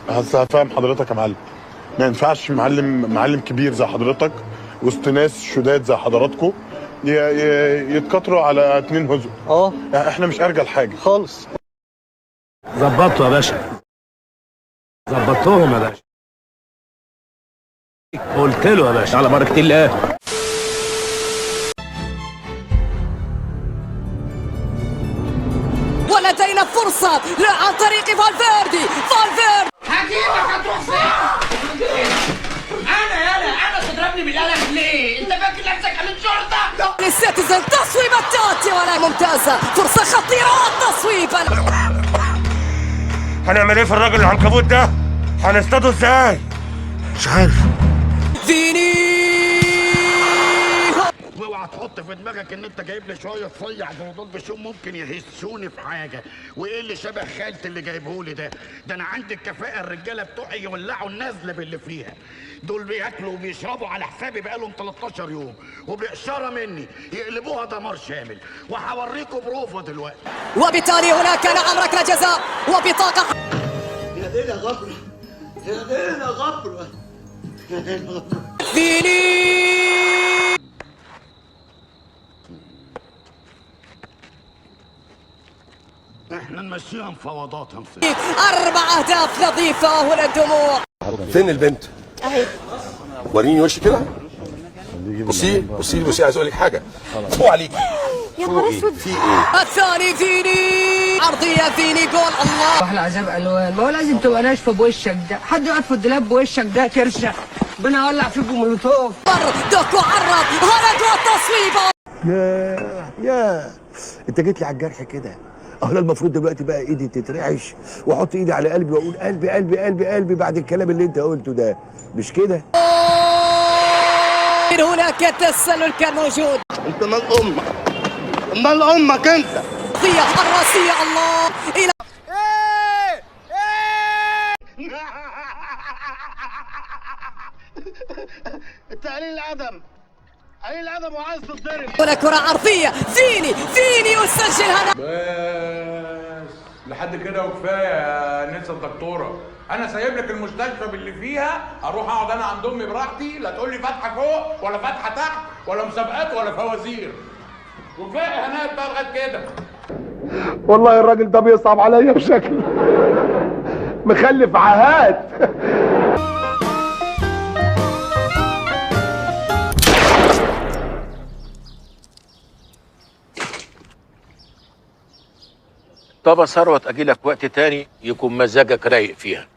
هفهم حضرتك يا معلم. ما ينفعش معلم كبير زي حضرتك وسط ناس شداد زي حضراتكم يتكاتروا على اتنين هزء. يعني احنا مش ارجل حاجه خالص. ظبطوا يا باشا، ظبطتهم يا باشا، قلت له يا باشا على بركه الله. ولدينا فرصة عن طريق فالفيردي. هجيبك هتروح فين؟ انا تضربني بالقلم ليه؟ انت فاكر نفسك امين شرطه؟ للسيتيزن تصويبة تاتي ولا ممتازة، فرصة خطيرة تصويبا. هنعمل ايه في الراجل العنكبوت ده؟ هنصطاده ازاي؟ مش عارف. فيني اوعى تحط في دماغك ان انت جايب لي شويه صيع زي دول بشوم ممكن يهسوني في حاجه. وايه اللي شبه خالتي اللي جايبهولي ده؟ ده انا عندي الكفاءه الرجاله بتوعي يولعوا النزله باللي فيها. دول بياكلوا وبيشربوا على حسابي بقالهم 13 يوم وبإشاره مني يقلبوها دمار شامل. وهوريكم بروفه دلوقتي. وبالتالي هناك نعم ركله جزاء وبطاقه. يا دينا غبره، يا دينا غبره، يا دينا غبره. فيني احنا نمشيها مفاوضات هنصير. 4 أهداف نظيفة هنا الدموع. فين البنت؟ اهي. وريني وشي كده. بصي بصي بصي، عايز اقول لك حاجه. فوق عليك. يا نهار اسود. في ايه؟ الثاني فيني عرضية فيني جول. الله احلى عذاب الوان. ما هو لازم تبقى ناشفه بوشك ده، حد يقعد في الدولاب بوشك ده ترشق. ربنا يولع فيكم مولوتوف. دوكو عرض هرج والتصويبة. يا انت جيت لي على الجرح كده. انا المفروض دلوقتي بقى ايدي تترعش واحط ايدي على قلبي واقول قلبي قلبي قلبي قلبي بعد الكلام اللي انت قلته ده، مش كده؟ هناك التسلل كان موجود. انت مال امك، مال امك انت. ضية الراسية. الله الى انت قليل الادب، قليل الادب وعايز تتضرب. هنا كرة عرضية. فيني يسجل هنا. بس لحد كده وكفايه يا نسا الدكتوره. انا سايب لك المستشفى باللي فيها، اروح اقعد انا عند امي براحتي، لا تقول لي فاتحه فوق ولا فاتحه تحت ولا مسابقات ولا فوازير. وكفايه هناك بقى لغايه كده. والله الراجل ده بيصعب عليا بشكل مخلف عاهات. طب يا ثروت اجي لك وقت تاني يكون مزاجك رايق فيها.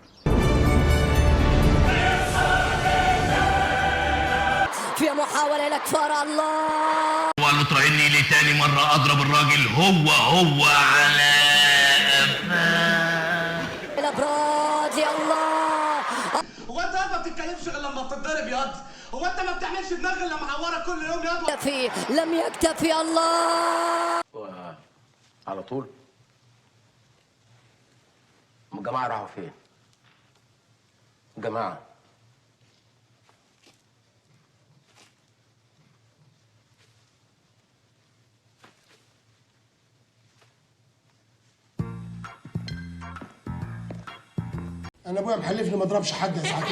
في محاولة لكفار. الله وقال له تراهني ليه تاني مرة اضرب الراجل هو على قفاه. الابراج. يا الله. هو انت ما بتتكلمش غير لما بتتضرب ياض؟ هو انت ما بتعملش دماغ الا معوره كل يوم ياض؟ لم يكتفي. الله على طول. الجماعة راحوا فين؟ الجماعة انا ابويا محلفني ما اضربش حد يا سعاده.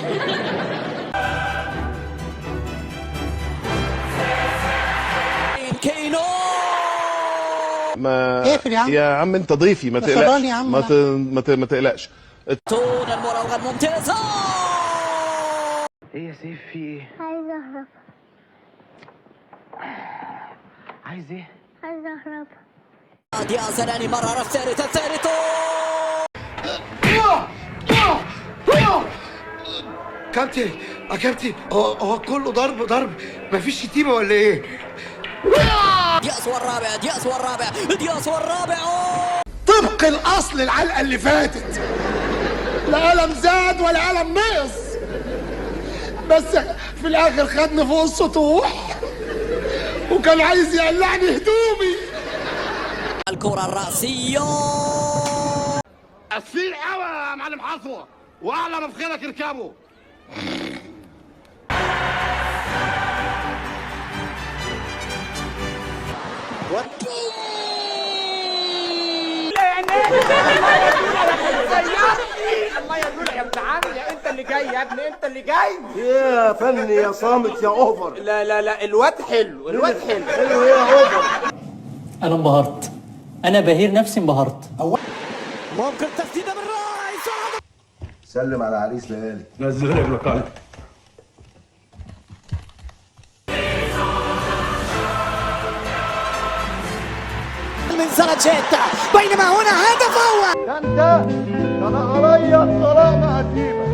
كينو ما اقفل يا عم. يا عم انت ضيفي، ما تقلقش. ما تقلقش. تون المراوغة الممتازة. ايه يا سيف في ايه؟ عايز اهرب. عايز ايه؟ عايز اهرب. يا زلاني مرر الثالث. كابتن يا كابتن، هو كله ضرب مفيش شتيمه ولا ايه؟ دياس والرابع. طبق الاصل العلقه اللي فاتت، لا قلم زاد ولا قلم نقص، بس في الاخر خدني فوق السطوح وكان عايز يقلعني هدومي. الكرة الرأسية. السيل قوي يا معلم حصوه، واعلى ما في خيرك اركبه. الله جاي يا ابني، انت اللي جاي. ايه يا فني يا صامت يا اوفر؟ لا لا لا، الواد حلو، الواد حلو. حلو ايه يا اوفر؟ انا انبهرت، انا بهير نفسي انبهرت. ممكن تسديده بالراس. سلم على عريس ليالي. نزل رجلك عليك. من ساراجيتا، بينما هنا هدف اول. انت انا عليا الصلاه ما هسيبك.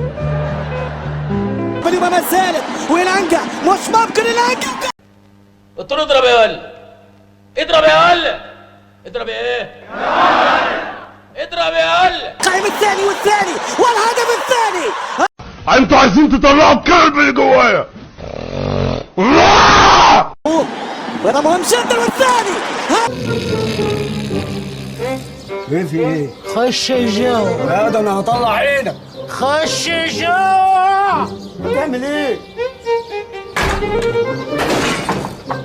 بينما ما زالت ويلانجا، مش ممكن يلانجا. قلت له اضرب يا ولد، اضرب يا ولد، اضرب ايه؟ اضرب يا ولد. قائم الثاني والثاني والهدف الثاني. انتوا عايزين تطلعوا الكلب اللي جوايا. وهذا مهم جدا والثاني. ايه في ايه؟ خش الجو. لا ده انا هطلع عينك. خش الجو. بتعمل ايه؟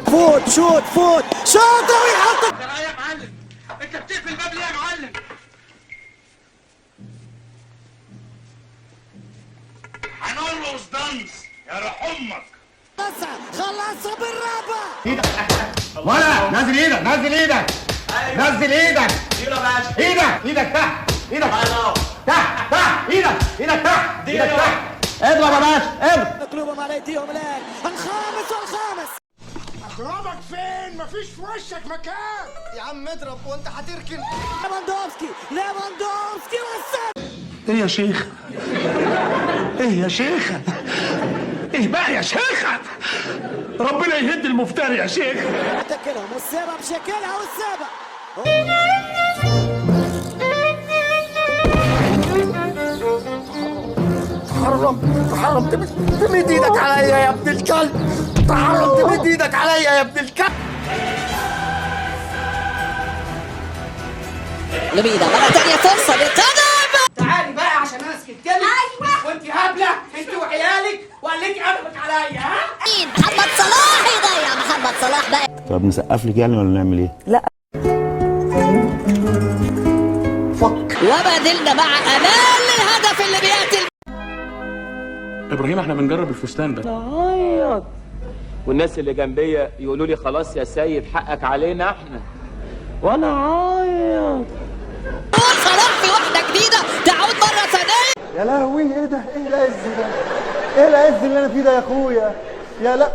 فوت شوت فوت شوت ويحط. يا معلم، انت بتقفل الباب ليه يا معلم؟ هنرقص دانس يا روح امك. خلصها بالرابع. ولا نزل ايدك، نزل ايدك، نزل ايدك، ايدك تحت، ايدك تحت، تحت، ايدك تحت، ايدك تحت. اضرب يا باشا، اضرب. مطلوبهم على ايديهم الان الخامس والخامس. اضربك فين؟ مفيش في وشك مكان. يا عم اضرب وانت هتركن. ليفاندوفسكي والسد. ايه يا شيخ؟ ايه يا شيخ؟ ايه بقى يا شيخ؟ ربنا يهد المفتري يا شيخ. تكلهم والسابع بشكلها والسابع. تحرم تمد ايدك عليا يا ابن الكلب. تحرم تمد ايدك عليا يا ابن الكلب. لمينا مرة ثانية فرصة للقدم. تعالي بقى عشان انا سكت لك. ايوه. وانت هبله انت وعيالك وقلتي قلبك عليا. ها؟ محمد صلاح يضيع. محمد صلاح بقى. طب نسقف لك يعني ولا نعمل ايه؟ لا. وما زلنا مع امال للهدف اللي بياتي. ابراهيم احنا بنجرب الفستان ده. عيط. والناس اللي جنبيا يقولوا لي خلاص يا سيد حقك علينا احنا. وانا عيط. صلاح في واحدة جديدة تعود مرة ثانية. يا لهوي ايه ده؟ ايه العز ده؟ ايه العز اللي انا فيه ده يا اخويا؟ يا لا.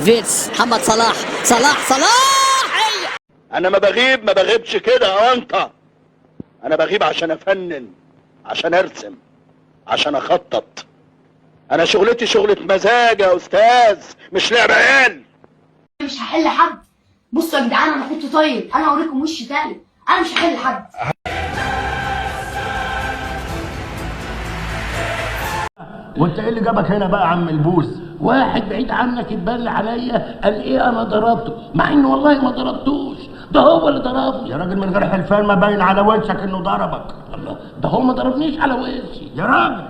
فيتس محمد صلاح. صلاح هي. انا ما بغيبش كده يا انت. انا بغيب عشان افنن، عشان ارسم، عشان اخطط. انا شغلتي شغلة مزاج يا استاذ، مش لعب عيال. مش هحل حد. بصوا يا جدعان انا كنت طيب، انا هوريكم وش تاني. انا مش هحل حد. وانت ايه اللي جابك هنا بقى يا عم البوس؟ واحد بعيد عنك اتبل عليا قال ايه انا ضربته، مع انه والله ما ضربتوش، ده هو اللي ضربني. يا راجل من غير حلفان ما باين على وشك انه ضربك. الله، ده هو ما ضربنيش على وشي يا راجل.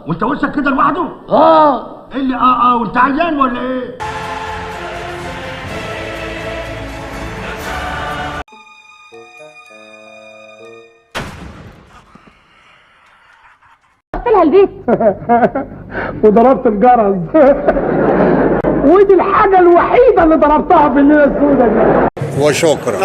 وانت وشك كده لوحده؟ ايه اللي وانت عيان ولا ايه؟ لها البيت. وضربت الجرس. ودي الحاجة الوحيدة اللي ضربتها في الليلة السوداء دي. وشكرا.